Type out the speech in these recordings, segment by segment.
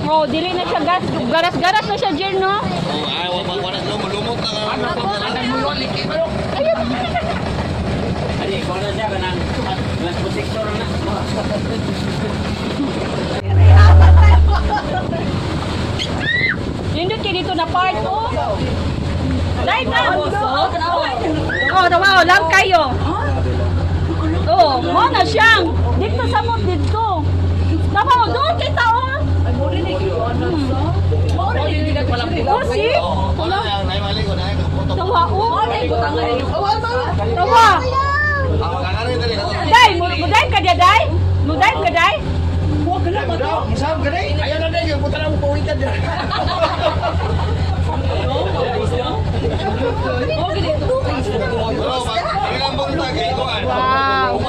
Oh, dili na siya gas. Garas-garas na siya, Jer, no? Oh, ay, wag mo na lumot na. Ayun. Ani, kung na siya kanang glass protector na. Nindot kayo dito na part, oh. Dahil na. Oh, nawa, lang kayo. Oh, mo na siyang. Dito sa mo, dito. Nawa, doon kita, oh. Oh, si? Wala yang naik mali ko na ay foto. Tawa, oh. Tawa. Makakari dali. Day, muday ka dia, day? Muday ka, day? Musab ka dai. Ayaw na dai, puta na mo pawitan dira. Wow.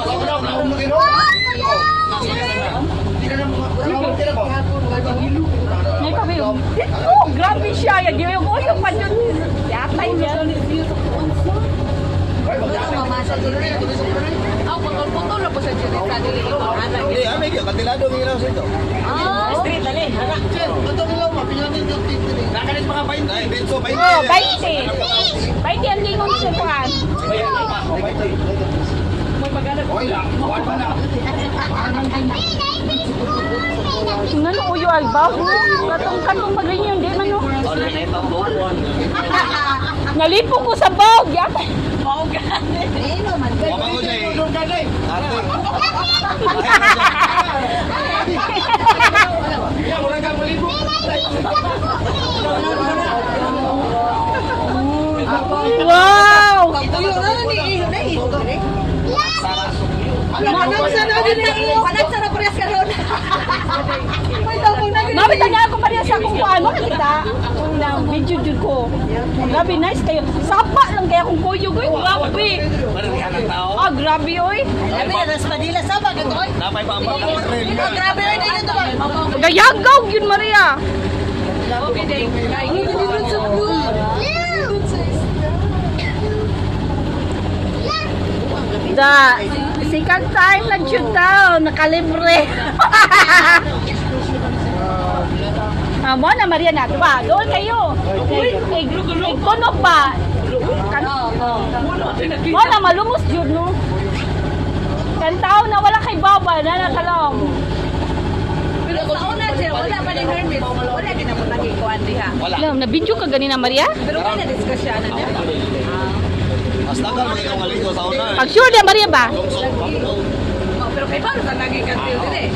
May kami yung, dito, grabe siya. Yung ulo pa dyan. Yatay niya. Putol na po sa Jerita dili ko anak. Hindi, ami ka katilado ng ilaw sa ito. Street dali, anak. Ito mo lang, mapinganin yung tip ni. Nakalit mga 20. Ay, dito 20. Oh, 20. 20 ang lingon sa kuhan. Wala pa na. Ngano uyo albaw? Katong magrinyon, di man no. Ano na itong buwan? Nalipo ko sa bawg. Yatay. Mama ko dai. Ate. Ya, mura ka malibo. Wow! Mami, tanya ako pa rin sa kung paano kita. Kung video jud ko. Grabe, nice kayo. Sapa lang kaya kung kuyo ko. Grabe. Marihan ang tao. Ah, grabe oy. Napay pa ang pagkakas. Gayagaw yun, Maria. Da, second time nag-shoot daw, nakalibre. Mo na Maria na, diba? Doon kayo. Kuno pa. Mo na malumos yun, no? Kantao na wala kay baba na nakalam. Pero sa una sir, wala pa rin hermit. Wala din ako nagikuan diha. Wala. Alam, na-video ka ganina, Maria? Pero kaya na-discuss siya na niya. Mas tagal mo yung maligo sa una. Pag sure niya, Maria ba? Pero kay paano ka naging kantil din eh?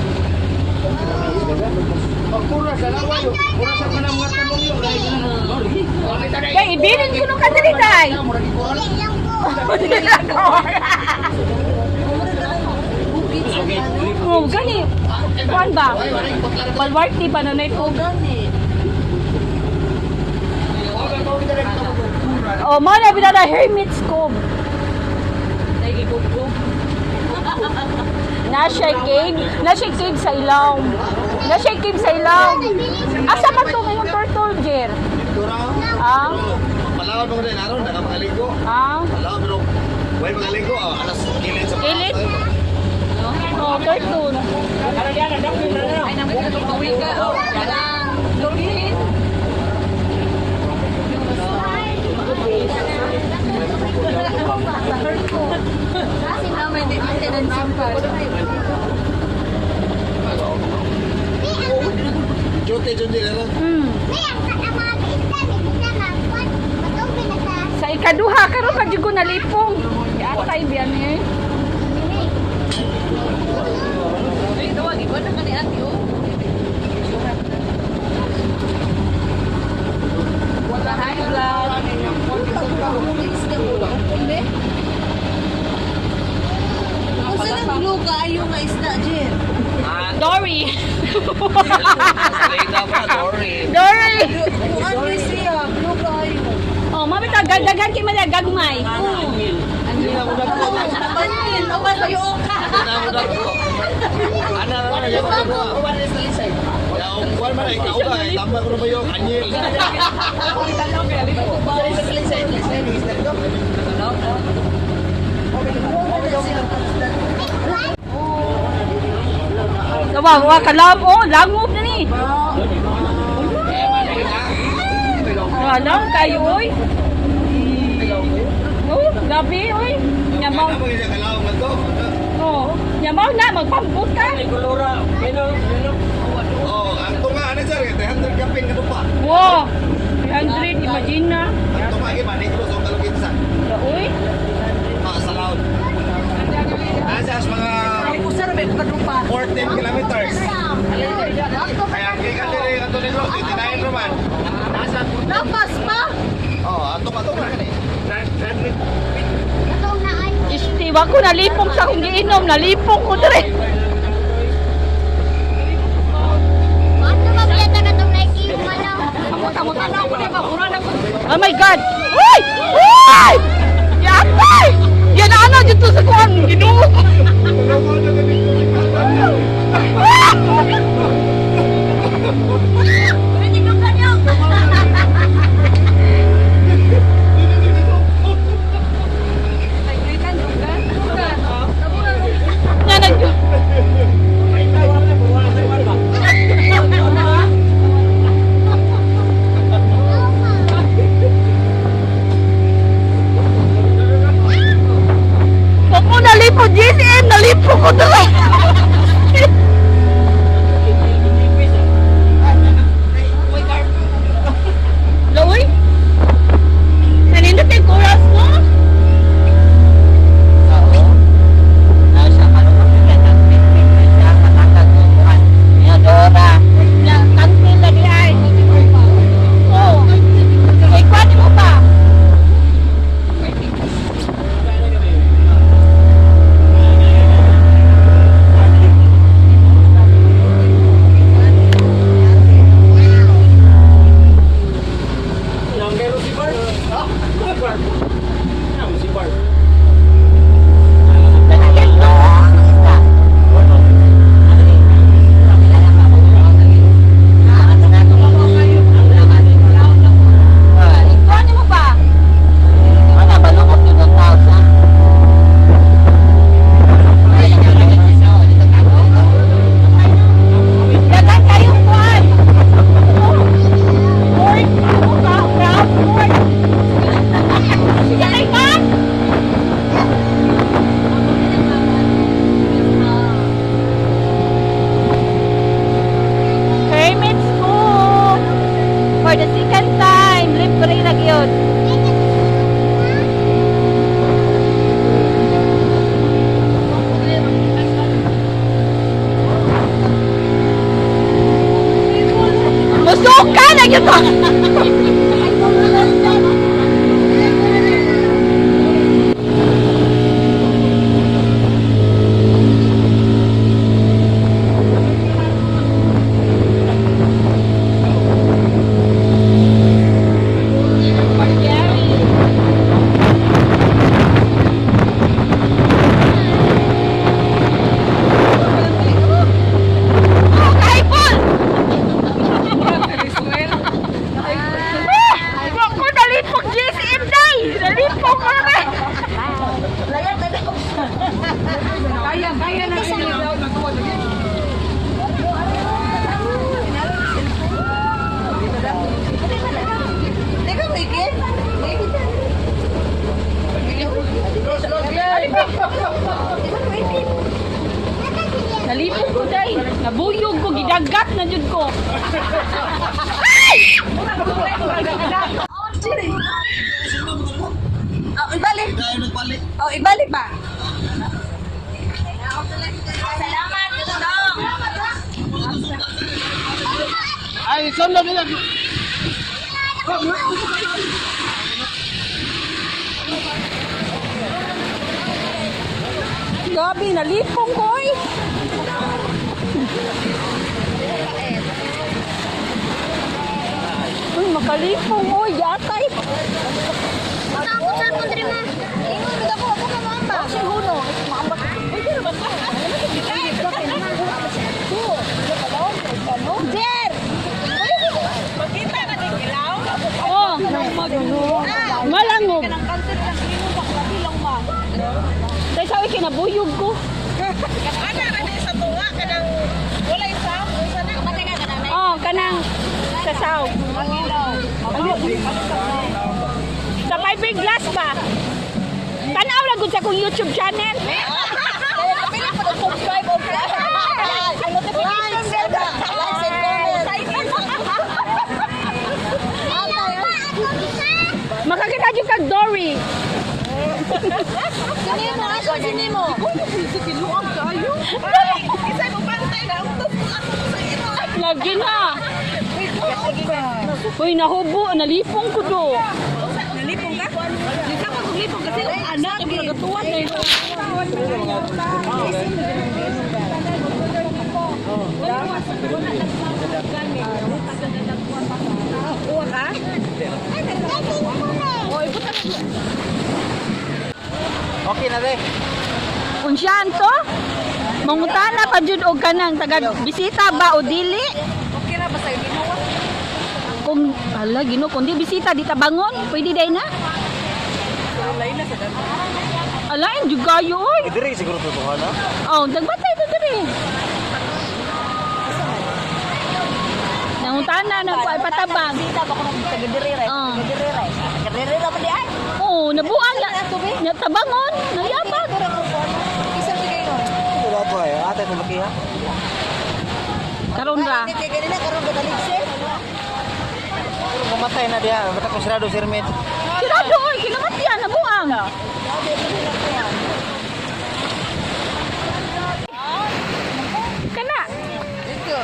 Pagpura sa laway, pura sa kanang mga tanong yun. Kaya ibilin ko nung kadaliday. Oh, gani. Kuan ba? Balwarti ba na ito? Oh, mo na binada hermit's cove. Nasa cave sa ilaw. Nasa cave sa ilaw. Asa pa to ngayong turtle, Jer? Ah? Malawad mo rin, aron, nakamaligo. Ah? Malawad, pero huwag magaligo, alas kilid sa Kilid? Oh, turtle. Ay naman ka itong kawin ka. Lorihin. Kasi naman din ang tenansin pa. Junti na lang. Sa ikaduha karon ka jud ko nalipong. Yatay biyan eh. Ay, tawag, iba na ka ni ate, oh. Wala high blood. Kung saan ang blue kayo nga isda, Jen? Dory. Salita pa, Dory. Dory. Kung ano siya, blue kayo. Oh, mami ta gagdagan kay man gagmay. Hindi na mo dagko. Tabanin, awan kayo ka. Hindi na mo dagko. Ana na yung dagko. Awan rin sa lisay. Wala Kuwan man, ikaw ba? Tama ko na ba yung anyil? Kawawa ka lang. Oh, langob na ni. Alam kayo, oy. Oh, gabi, oy. Nyamaw. Ano mo yung kalaw man to? Oh, nyamaw na. Magpambut ka. Kulura. Oh, ang tunga, ano sir? 300 kaping ka pa. Wow. 300, imagine na. Ang tunga, iba, negros o kaluginsan. Uy. Sa laon. Asas mga 14 kilometers. Kaya gikan diri ato ni Bro, 29 naman. Lapas pa! Oh, ato pa ni. Istiwa ko nalipong sa akong giinom. Nalipong ko dire. Oh my God! Uy! Uy! Yapay! Yan ano dito sa kuwan. Ginoo. Yan nag... Ako nalipo, GCM, nalipo ko doon. Loy? Nanindot yung chorus mo? Oo. Nasa kalungan ng pipin na siya, matagaguluhan. Dora. Tangkil lagi ay. Oo. Ikwani mo pa. Yang meron si Bart. Yang si Bart. Ikwani mo pa. Dagan kayong kuwan. Pork, ano ka? Crab, pork. Sige ka? Hermit's School. For the second time, libre na yun. Musuka na yun to. Oh, kaipon! Ako nalipog GCM day! Nalipog ko na ba? Kaya na Teka, Mikit. Nalipog ko day. Nabuyog ko, gidagat na jud ko. Ay! Oh, ibalik. Kaya nagpalit. Oh, ibalik ba? Ay, sunod nila. Gabi, nalipong ko eh. Uy, makalipong ko, yatay. Ako sa pundri mo. Ingon mo ako na mamba. Si Huno, maambak. Uy, di naman ka. Jer! Malangog. Kanang cancer ka imo pa kabilang ma. Dahil sa akin, kinabuyog ko. Ana ra di sa tuwa kanang walay sa usa na kapatay ka kanang. Oh, kanang sasaw. Mangilaw. Sa fiberglass ba? Tanaw na gud sa akong YouTube channel. Kapila pa to subscribe o ang notification bell ba? Like and comment. Makakita jud kag Dory. Sini mo, aso sini mo. Kiluang kayo. Ay, isa mo pantay na utos mo ako sa ino. Lagi na. Uy, nahubo, nalipong ko do. Nalipong ka? Di ka maglipong kasi ang anak ko nagatuwan na ito. Uwa ka? Okay na rin. Unsyan to? Mangutana pa jud og kanang taga bisita ba o dili? Okay na ba sa'yo? Ginawa? Kung ala Ginoo, kung di bisita di ta bangon, pwede day na. Lain na sa dami. Alain jud kayo oy. Diri siguro to na. Oh, dagbatay to diri. Nangutana na ko ay patabang. Bisita ba ko nang taga-dirire? Oh. Taga-dirire. Taga-dirire na ba di ay? Oh, nabuang na. Natabangon, nayabag. Isang bigay nun. Wala to ay. Ate to laki ha. Karon ra. Hindi kaya ganina karoon ka daligsin. Pero mamatay na diha. Mata ko sirado sir med. Sirado oy, kinamatian nabuang. Kana. Ito.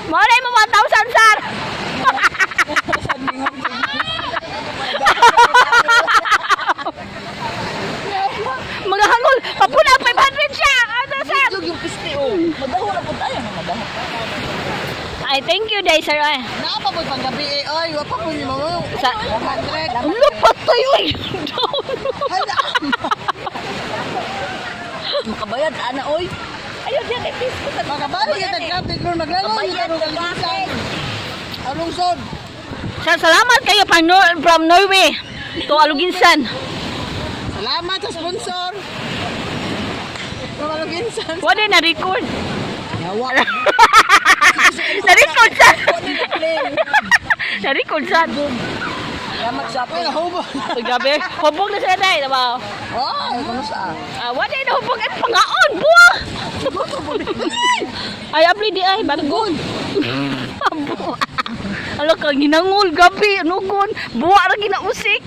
Mo na mo 1,000 sar. Magahangol, papuna 500 siya. Ano sir? Ito yung piste o. Madaho na po tayo na madaho. Ay, thank you, day sir. Ay. Naapa po pang gabi eh. Ay, wapa po ni mama. Sa 100. lupat tayo ay. Hala. Makabayad, ana, oy. Ayaw dyan, eh, please. Makabayad ka tagkapi, kung naglalong, karong kaligsan. Anong son? Sir, salamat kayo from Norway. To Aluginsan. Salamat sa sponsor. From Ginsan. Wala na-record. Yawa. Na-record sa. Na-record sa. Salamat sa akin. Uy, grabe. Hubog na sila tayo, diba? Ay, kano sa? Wala na hubog. Ay, pangaon, buwa. Ay, abli di ay, bargon. Buwa. Ala ka, ginangol, gabi, anugon. Buwa na ginausik.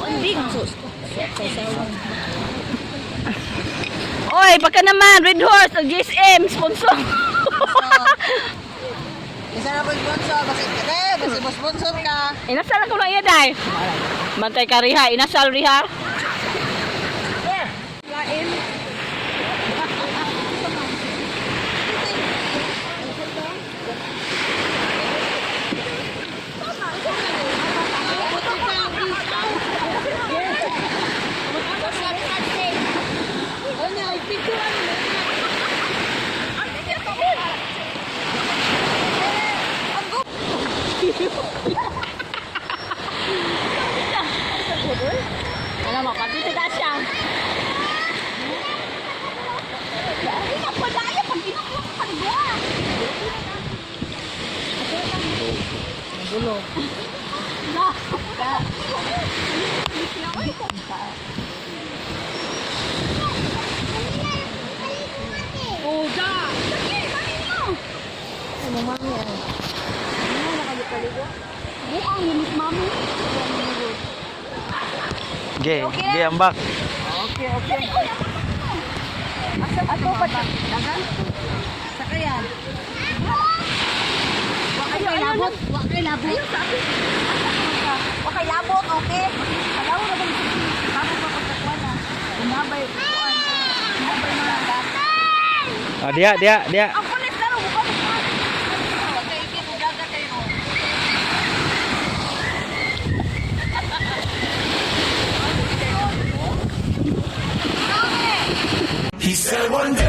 Anding. Oy, baka naman, Red Horse, o GSM, sponsor. Isa na po yung sponsor. Kasi mo sponsor ka. Inasal ko lang iya, day. Bantay ka riha, inasal riha. Lain. Ano mo, pati sa dasya. Hindi na pa daya, pag inukupan ba? Magulo. Uda! Sige, kanin mo! Ano mami yan? Ano nakaligo? Buang, linis mami. Ge, ge ambak. Okay, okay. Asa ato pa dagan? Sa kayan. Wa kay labot, wa kay labot. Wa kay labot, okay. Kalaw na bang tapos pa pagkakuan. Umabay kuan. Umabay mga Ah, dia. ang pulis na ro bukan. Kay ikit dagat kayo. He said one day